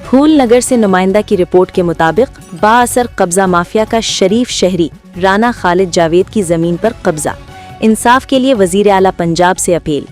پھول نگر سے نمائندہ کی رپورٹ کے مطابق بااثر قبضہ مافیا کا شریف شہری رانا خالد جاوید کی زمین پر قبضہ، انصاف کے لیے وزیر اعلیٰ پنجاب سے اپیل۔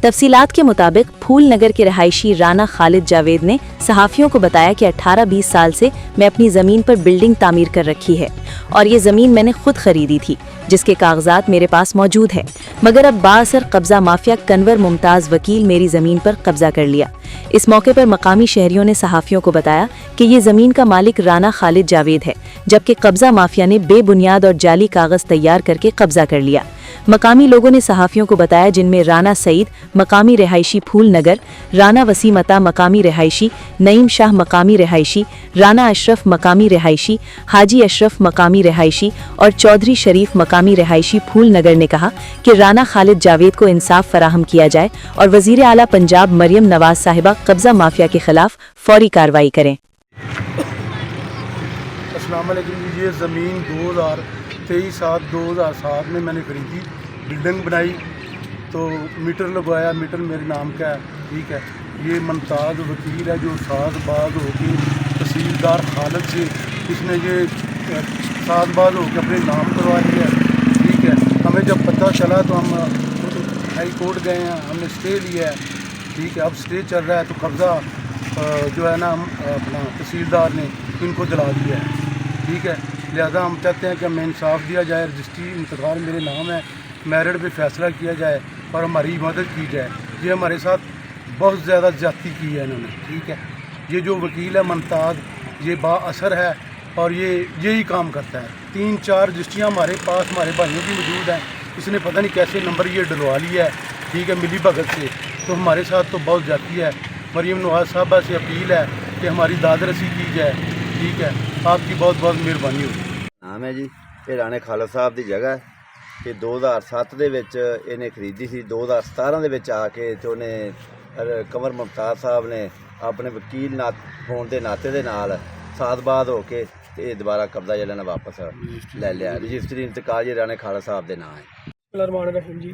تفصیلات کے مطابق پھول نگر کے رہائشی رانا خالد جاوید نے صحافیوں کو بتایا کہ 18-20 سال سے میں اپنی زمین پر بلڈنگ تعمیر کر رکھی ہے اور یہ زمین میں نے خود خریدی تھی، جس کے کاغذات میرے پاس موجود ہے، مگر اب بااثر قبضہ مافیا کنور ممتاز وکیل میری زمین پر قبضہ کر لیا۔ اس موقع پر مقامی شہریوں نے صحافیوں کو بتایا کہ یہ زمین کا مالک رانا خالد جاوید ہے، جبکہ قبضہ مافیا نے بے بنیاد اور جعلی کاغذ تیار کر کے قبضہ کر لیا۔ مقامی لوگوں نے صحافیوں کو بتایا، جن میں رانا سعید مقامی رہائشی پھول نگر، رانا وسیم عطا مقامی رہائشی، نعیم شاہ مقامی رہائشی، رانا اشرف مقامی رہائشی، حاجی اشرف مقامی رہائشی اور چودھری شریف مقامی رہائشی پھول نگر نے کہا کہ رانا خالد جاوید کو انصاف فراہم کیا جائے اور وزیر اعلیٰ پنجاب مریم نواز صاحبہ قبضہ مافیا کے خلاف فوری کارروائی کریں۔ السلام علیکم۔ یہ زمین 2007 میں نے خریدی، بلڈنگ بنائی تو میٹر لگوایا، میٹر میرے نام کا ہے، ٹھیک ہے۔ یہ ممتاز وکیل ہے جو ساز باز ہو کے تحصیلدار خالد سے اس نے یہ ساز باز ہو کے اپنے نام کروائی ہے، ٹھیک ہے۔ ہمیں جب پتہ چلا تو ہم ہائی کورٹ گئے ہیں، ہم نے اسٹے لیا ہے، ٹھیک ہے۔ اب اسٹے چل رہا ہے تو قبضہ جو ہے نا اپنا تحصیلدار نے ان کو دلا دیا ہے، ٹھیک ہے۔ لہذا ہم چاہتے ہیں کہ ہمیں انصاف دیا جائے، رجسٹری انتقال میرے نام ہے، میرٹ پہ فیصلہ کیا جائے اور ہماری مدد کی جائے۔ یہ ہمارے ساتھ بہت زیادہ زیادتی کی ہے انہوں نے، ٹھیک ہے۔ یہ جو وکیل ہے ممتاز، یہ با اثر ہے اور یہی کام کرتا ہے۔ 3-4 رجسٹریاں ہمارے پاس ہمارے بھائیوں کی موجود ہیں، اس نے پتہ نہیں کیسے نمبر یہ ڈلوا لیا ہے، ٹھیک ہے، ملی بھگت سے۔ تو ہمارے ساتھ تو بہت زیادتی ہے۔ مریم نواز صاحبہ سے اپیل ہے کہ ہماری داد رسی کی جائے، ٹھیک ہے۔ آپ کی بہت بہت مہربانی ہوگی۔ نام ہے جی، یہ رانے خالد صاحب دی جگہ ہے کہ 2007 دے وچ انہیں خریدی سی۔ 2017 دے وچ آ کے تے انہیں کنور ممتاز صاحب نے اپنے وکیل ہون دے ناطے دے نال ساز باز ہو کے تے دوبارہ قبضہ جڑا نا واپس لے لیا۔ رجسٹری انتقال یہ رانے خالد صاحب دے نام ہے۔ الرحمن الرحیم جی،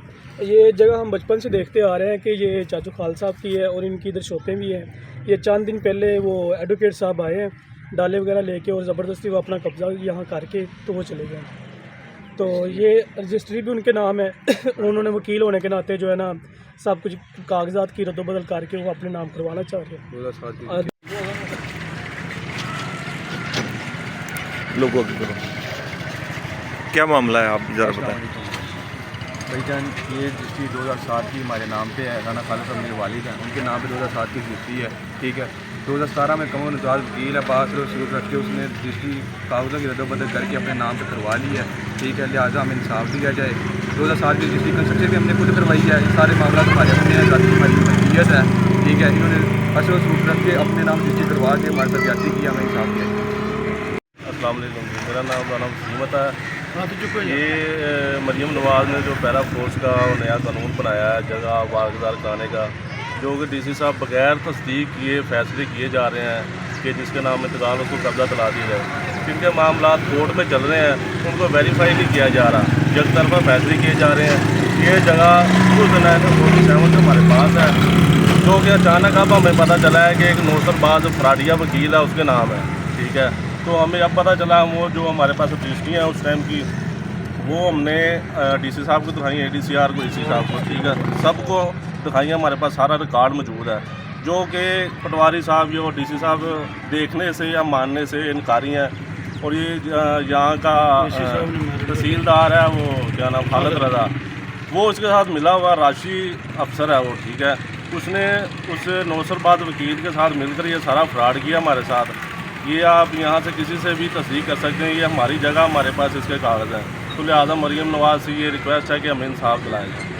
یہ جگہ ہم بچپن سے دیکھتے آ رہے ہیں کہ یہ چاچو خالد صاحب کی ہے اور ان کی ادھر شاپیں بھی ہیں۔ یہ چند دن پہلے وہ ایڈوکیٹ صاحب آئے ہیں ڈالے وغیرہ لے کے اور زبردستی وہ اپنا قبضہ یہاں کر کے تو وہ چلے گئے۔ تو یہ رجسٹری بھی ان کے نام ہے، انہوں نے وکیل ہونے کے ناطے جو ہے نا سب کچھ کاغذات کی رد و بدل کر کے وہ اپنے نام کروانا چاہ رہے ہیں۔ لوگوں کی طرف کیا معاملہ ہے، آپ ذرا بتائیں۔ بھائی جان، یہ رجسٹری 2007 کی ہمارے نام پہ ہے، رانا خالد صاحب میرے والد ہیں، ان کے نام پہ 2007 کی رجسٹری ہے، ٹھیک ہے۔ 2017 میں کنور ممتاز وکیل ہے، بااثر و ثبوت رکھ کے اس نے رجسٹری کاغذوں کی رد و بدل کر کے اپنے نام پہ کروا لی ہے، ٹھیک ہے۔ لہٰذا ہمیں انصاف دیا جائے۔ 2007 کی رجسٹری کنسٹرکشن بھی ہم نے خود کروائی ہے، یہ سارے معاملات ہمارے اپنے ہیں، ذاتی ہماری ملکیت ہے، ٹھیک ہے۔ انہوں نے اثر و ثبوت رکھ کے اپنے نام رجسٹری کروا کے ہمارے ساتھ زیادتی کی، ہمیں انصاف دیا جائے۔ السلام علیکم، میرا نام وسیم عطا ہے۔ یہ مریم نواز نے جو پیرا فورس کا نیا قانون بنایا ہے جگہ واگزار کرانے کا، جو کہ ڈی سی صاحب بغیر تصدیق کیے فیصلے کیے جا رہے ہیں کہ جس کے نام انتقال اس کو قبضہ دلا دیا جائے۔ جن کے معاملات کورٹ میں چل رہے ہیں ان کو ویریفائی نہیں کیا جا رہا، یک طرفہ فیصلے کیے جا رہے ہیں۔ یہ جگہ 47 سے ہمارے پاس ہے، جو کہ اچانک اب ہمیں پتہ چلا ہے کہ ایک نوسر باز فراڈیا وکیل ہے، اس کے نام ہے، ٹھیک ہے۔ تو ہمیں اب پتہ چلا وہ جو ہمارے پاس رجسٹری ہیں اس ٹائم کی، وہ ہم نے ڈی سی صاحب کو دکھائی ہیں، اے ڈی سی آر کو، ای سی صاحب کو، ٹھیک ہے، سب کو دکھائی ہیں۔ ہمارے پاس سارا ریکارڈ موجود ہے، جو کہ پٹواری صاحب یا ڈی سی صاحب دیکھنے سے یا ماننے سے انکاری ہیں۔ اور یہ یہاں کا تحصیلدار ہے، وہ کیا نام خالد رضا، وہ اس کے ساتھ ملا ہوا راشی افسر ہے وہ، ٹھیک ہے۔ اس نے اس نوسر باز وکیل کے ساتھ مل کر یہ سارا فراڈ کیا ہمارے ساتھ۔ یہ آپ یہاں سے کسی سے بھی تصدیق کر سکتے ہیں، یہ ہماری جگہ، ہمارے پاس اس کے کاغذ ہیں۔ تو لہٰذا مریم نواز سے یہ ریکویسٹ ہے کہ ہمیں انصاف دلائیں جائے۔